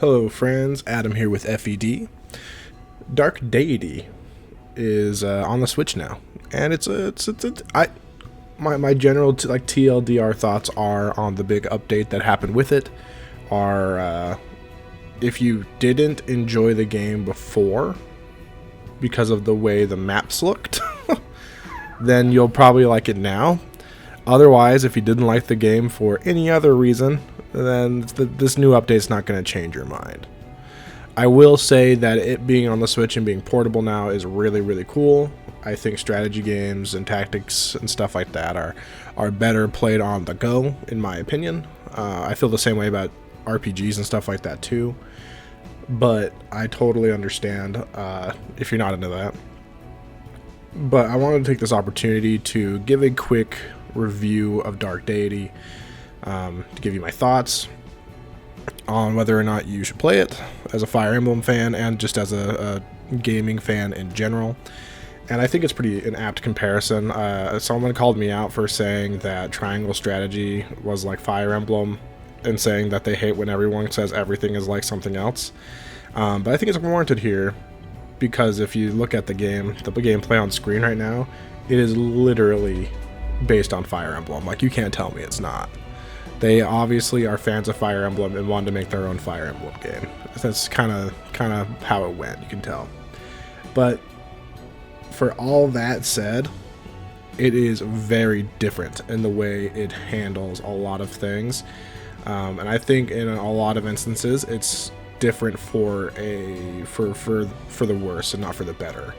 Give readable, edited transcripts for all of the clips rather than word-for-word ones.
Hello, friends. Adam here with FED. Dark Deity is on the Switch now, and my general TLDR thoughts are on the big update that happened with it. If you didn't enjoy the game before because of the way the maps looked, then you'll probably like it now. Otherwise, if you didn't like the game for any other reason, then this new update's not going to change your mind. I will say that it being on the Switch and being portable now is really, really cool. I think strategy games and tactics and stuff like that are better played on the go, in my opinion. I feel the same way about RPGs and stuff like that too. But I totally understand if you're not into that. But I wanted to take this opportunity to give a quick review of Dark Deity, to give you my thoughts on whether or not you should play it as a Fire Emblem fan and just as a gaming fan in general. And I think it's pretty an apt comparison. Someone called me out for saying that triangle strategy was like Fire Emblem and saying that they hate when everyone says everything is like something else. But I think it's warranted here because if you look at the gameplay on screen right now, it is literally based on Fire Emblem. Like, you can't tell me it's not. They obviously are fans of Fire Emblem and wanted to make their own Fire Emblem game. That's kind of how it went, you can tell. But for all that said, it is very different in the way it handles a lot of things. And I think in a lot of instances, it's different for the worse and not for the better.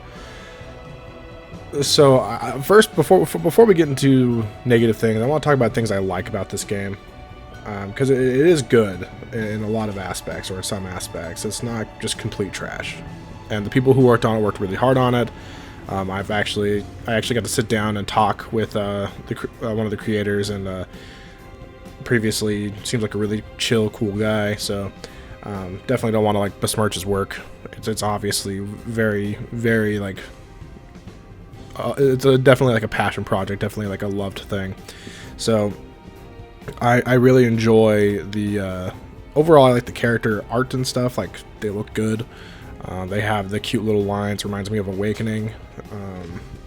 So first, before we get into negative things, I want to talk about things I like about this game, because it is good in a lot of aspects, or in some aspects. It's not just complete trash, and the people who worked on it worked really hard on it. I actually got to sit down and talk with one of the creators, and previously seems like a really chill, cool guy. So definitely don't want to like besmirch his work. It's obviously very, very like. It's definitely like a passion project, definitely like a loved thing. So I really enjoy the overall. I like the character art and stuff. Like, they look good. They have the cute little lines, reminds me of Awakening,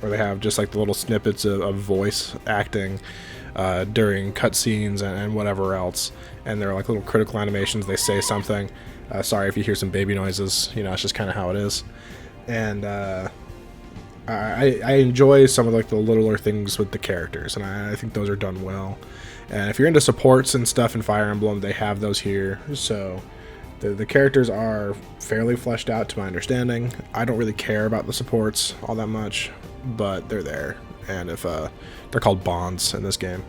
or they have just like the little snippets of voice acting during cutscenes and whatever else. And they're like little critical animations. They say something. Sorry if you hear some baby noises. You know, it's just kind of how it is. And I enjoy some of like the littler things with the characters, and I think those are done well. And if you're into supports and stuff in Fire Emblem, they have those here. So the characters are fairly fleshed out to my understanding. I don't really care about the supports all that much, but they're there. And if they're called bonds in this game.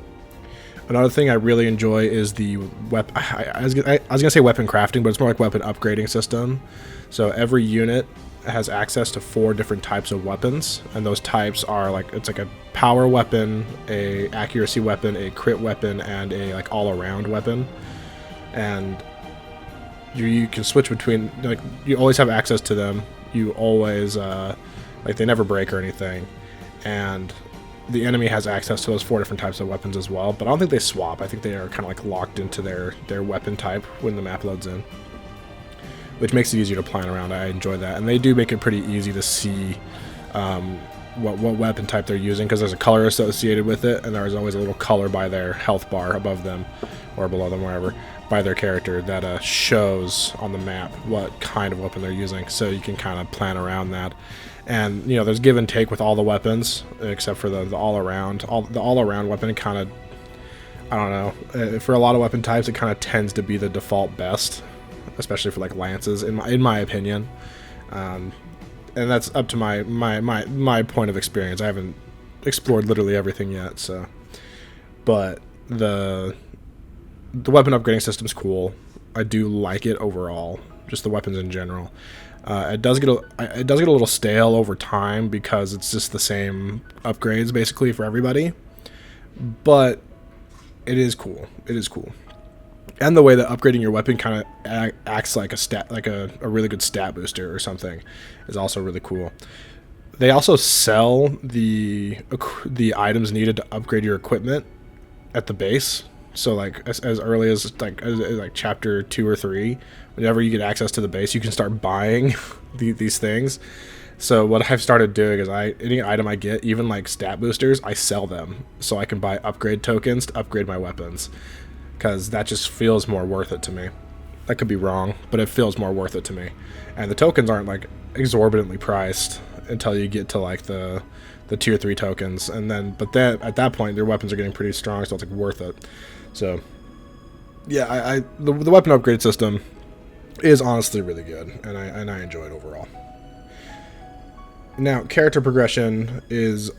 Another thing I really enjoy is the weapon. I was gonna say weapon crafting, but it's more like weapon upgrading system. So every unit has access to 4 different types of weapons, and those types are like, it's like a power weapon, a accuracy weapon, a crit weapon, and a like all-around weapon. And you can switch between, like, you always have access to them. You always like, they never break or anything. And the enemy has access to those 4 different types of weapons as well, but I don't think they swap. I think they are kind of like locked into their weapon type when the map loads in, which makes it easier to plan around. I enjoy that. And they do make it pretty easy to see what weapon type they're using, because there's a color associated with it, and there's always a little color by their health bar above them, or below them, wherever, by their character that shows on the map what kind of weapon they're using, so you can kind of plan around that. And, you know, there's give and take with all the weapons, except for the all-around. The all-around weapon kind of, I don't know, for a lot of weapon types, it kind of tends to be the default best, especially for like lances, in my opinion, and that's up to my point of experience. I haven't explored literally everything yet, so. But the weapon upgrading system's cool. I do like it overall, just the weapons in general. It does get a little stale over time because it's just the same upgrades basically for everybody, but it is cool. It is cool. And the way that upgrading your weapon kind of acts like a really good stat booster or something is also really cool. They also sell the items needed to upgrade your equipment at the base. So like as early as like chapter 2 or 3, whenever you get access to the base, you can start buying these things. So what I've started doing is any item I get, even like stat boosters, I sell them so I can buy upgrade tokens to upgrade my weapons, because that just feels more worth it to me. I could be wrong, but it feels more worth it to me. And the tokens aren't like exorbitantly priced until you get to like the tier 3 tokens, and then at that point their weapons are getting pretty strong, so it's like worth it. So yeah, the weapon upgrade system is honestly really good, and I enjoy it overall. Now, character progression is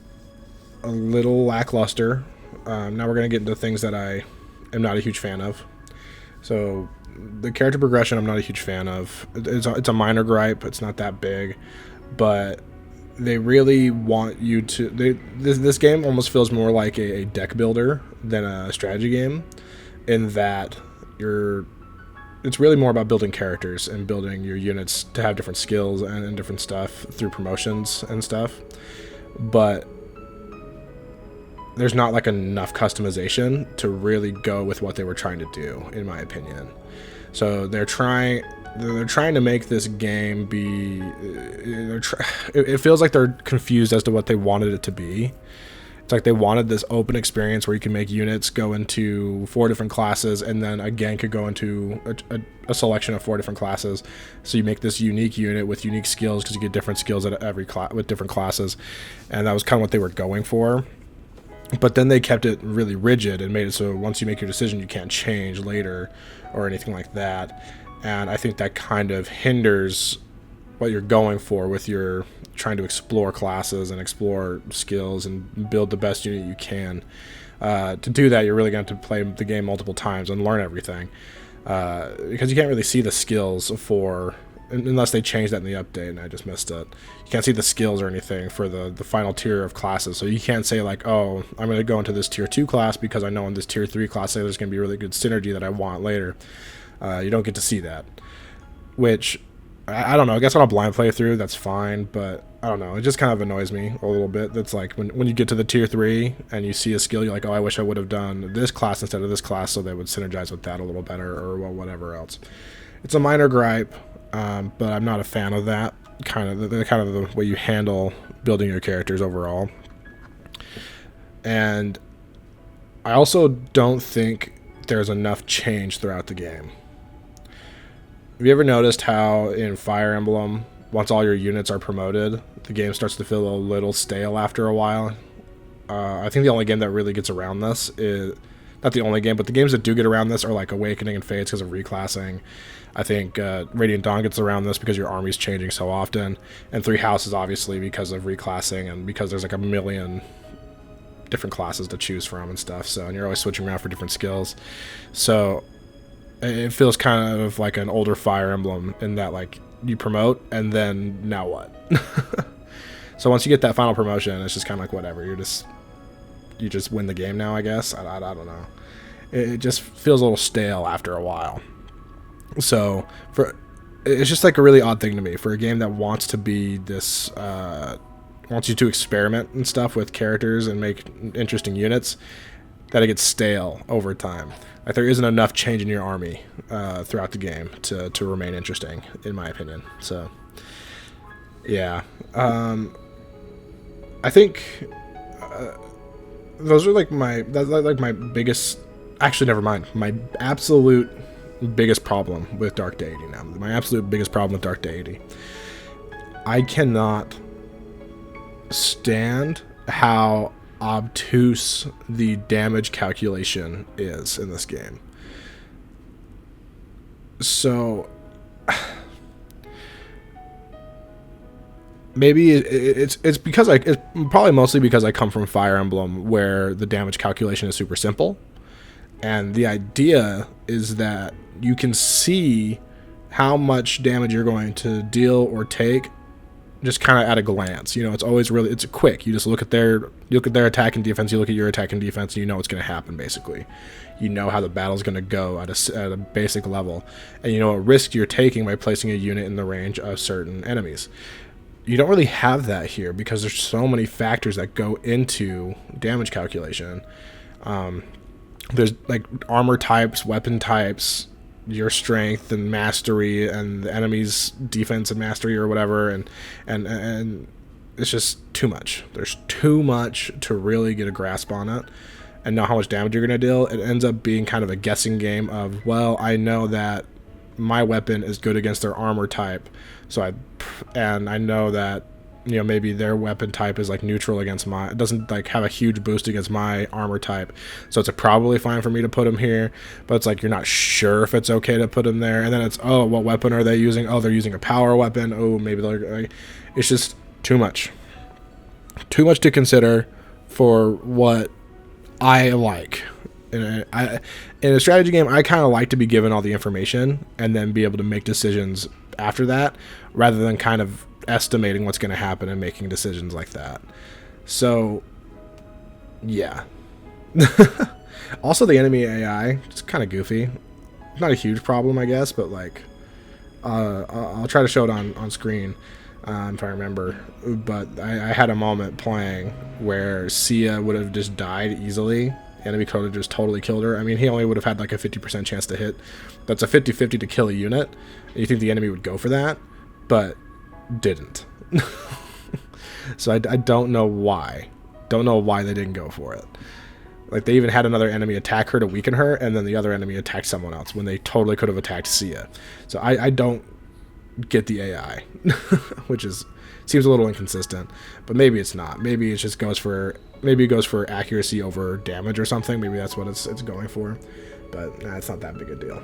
a little lackluster. Now we're going to get into things that I am not a huge fan of. So the character progression I'm not a huge fan of. It's a minor gripe. It's not that big. But they really want you to... This game almost feels more like a deck builder than a strategy game, in that it's really more about building characters and building your units to have different skills and different stuff through promotions and stuff. But there's not like enough customization to really go with what they were trying to do, in my opinion. So they're trying to make this game be... It feels like they're confused as to what they wanted it to be. It's like they wanted this open experience where you can make units go into 4 different classes, and then again could go into a selection of 4 different classes. So you make this unique unit with unique skills, because you get different skills at every with different classes, and that was kind of what they were going for. But then they kept it really rigid and made it so once you make your decision, you can't change later or anything like that. And I think that kind of hinders what you're going for with your trying to explore classes and explore skills and build the best unit you can. To do that, you're really going to have to play the game multiple times and learn everything, because you can't really see the skills unless they change that in the update, and I just missed it. You can't see the skills or anything for the final tier of classes, so you can't say like, oh, I'm going to go into this tier 2 class because I know in this tier 3 class there's going to be really good synergy that I want later. You don't get to see that, which I don't know. I guess on a blind playthrough that's fine, but I don't know. It just kind of annoys me a little bit. That's like when you get to the tier 3 and you see a skill, you're like, oh, I wish I would have done this class instead of this class, so they would synergize with that a little better, or well, whatever else. It's a minor gripe, but I'm not a fan of that kind of the way you handle building your characters overall. And I also don't think there's enough change throughout the game. Have you ever noticed how in Fire Emblem, once all your units are promoted, the game starts to feel a little stale after a while? I think the only game that really gets around this is... Not the only game, but the games that do get around this are like Awakening and Fates because of reclassing. I think Radiant Dawn gets around this because your army's changing so often. And Three Houses, obviously, because of reclassing and because there's like a million different classes to choose from and stuff. So, and you're always switching around for different skills. So it feels kind of like an older Fire Emblem in that, like, you promote and then now what? So once you get that final promotion, it's just kind of like whatever. You just win the game now, I guess. I don't know. It just feels a little stale after a while. So it's just like a really odd thing to me for a game that wants to be this, wants you to experiment and stuff with characters and make interesting units, that it gets stale over time. Like there isn't enough change in your army throughout the game to remain interesting, in my opinion. So yeah, I think those are like my biggest. Actually, never mind. My absolute biggest problem with Dark Deity now. My absolute biggest problem with Dark Deity. I cannot stand how obtuse the damage calculation is in this game. So maybe it's because it's probably mostly because I come from Fire Emblem, where the damage calculation is super simple, and the idea is that you can see how much damage you're going to deal or take just kind of at a glance. You know, it's always really, it's quick. You just look at their attack and defense, you look at your attack and defense, and you know what's going to happen, basically. You know how the battle's going to go at a basic level, and you know what risk you're taking by placing a unit in the range of certain enemies. You don't really have that here because there's so many factors that go into damage calculation. There's like armor types, weapon types, your strength and mastery and the enemy's defense and mastery or whatever, and it's just too much. There's too much to really get a grasp on it and know how much damage you're going to deal. It ends up being kind of a guessing game of, well, I know that my weapon is good against their armor type, and I know that, you know, maybe their weapon type is like neutral against my, it doesn't like have a huge boost against my armor type, so it's probably fine for me to put them here. But it's like you're not sure if it's okay to put them there, and then it's, oh, what weapon are they using? Oh, they're using a power weapon. Oh, maybe they're like, it's just too much to consider for what I like. In a strategy game, I kind of like to be given all the information and then be able to make decisions after that, rather than kind of estimating what's going to happen and making decisions like that. So, yeah. Also, the enemy AI, it's kind of goofy. Not a huge problem, I guess, but like, I'll try to show it on screen if I remember. But I had a moment playing where Sia would have just died easily. The enemy could have just totally killed her. I mean, he only would have had like a 50% chance to hit. That's a 50-50 to kill a unit. You think the enemy would go for that, but didn't. So I don't know why. Don't know why they didn't go for it. Like, they even had another enemy attack her to weaken her, and then the other enemy attacked someone else when they totally could have attacked Sia. So I don't get the AI, which seems a little inconsistent, but maybe it's not. Maybe it just goes for accuracy over damage or something. Maybe that's what it's going for, but nah, it's not that big a deal.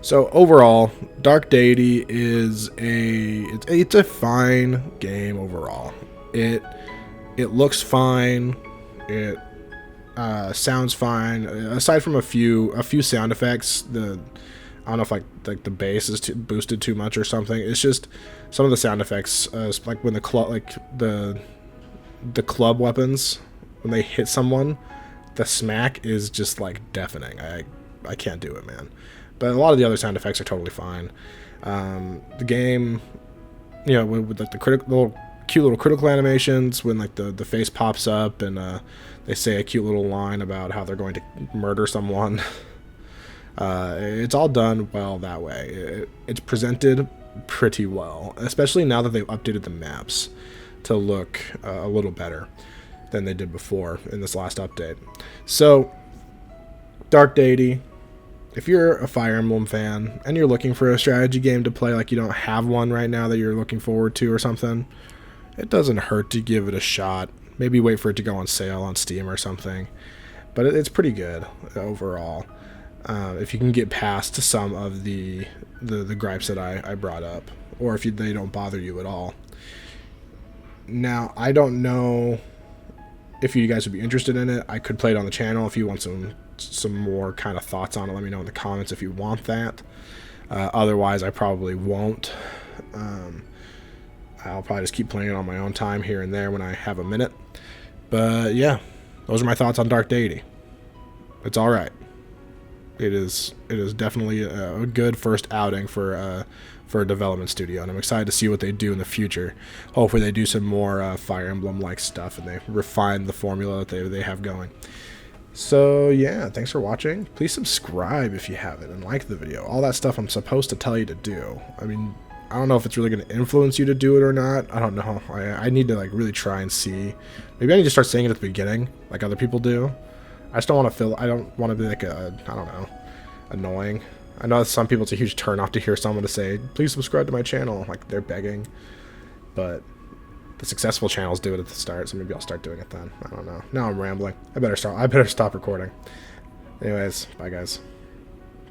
So overall, Dark Deity is it's a fine game overall. It looks fine. It sounds fine. Aside from a few sound effects, I don't know if like the bass is boosted too much or something. It's just some of the sound effects, like when the club weapons, when they hit someone, the smack is just like deafening. I can't do it, man. But a lot of the other sound effects are totally fine. The game, you know, with like the cute little critical animations, when like the face pops up and they say a cute little line about how they're going to murder someone. It's all done well that way. It's presented pretty well, especially now that they've updated the maps to look a little better than they did before in this last update. So, Dark Deity, if you're a Fire Emblem fan and you're looking for a strategy game to play, like you don't have one right now that you're looking forward to or something, it doesn't hurt to give it a shot. Maybe wait for it to go on sale on Steam or something. But it's pretty good overall. If you can get past some of the gripes that I brought up, or if they don't bother you at all. Now, I don't know if you guys would be interested in it. I could play it on the channel. If you want some more kind of thoughts on it, let me know in the comments if you want that. Otherwise, I probably won't. I'll probably just keep playing it on my own time here and there when I have a minute. But yeah, those are my thoughts on Dark Deity. It's all right. It is definitely a good first outing for a development studio, and I'm excited to see what they do in the future. Hopefully they do some more Fire Emblem-like stuff, and they refine the formula that they have going. So yeah, thanks for watching. Please subscribe if you haven't, and like the video. All that stuff I'm supposed to tell you to do. I mean, I don't know if it's really going to influence you to do it or not. I don't know. I need to like really try and see. Maybe I need to start saying it at the beginning, like other people do. I just don't want to I don't want to be like I don't know, annoying. I know some people it's a huge turn-off to hear someone to say, please subscribe to my channel, like they're begging. But the successful channels do it at the start, so maybe I'll start doing it then. I don't know. Now I'm rambling. I better stop recording. Anyways, bye guys.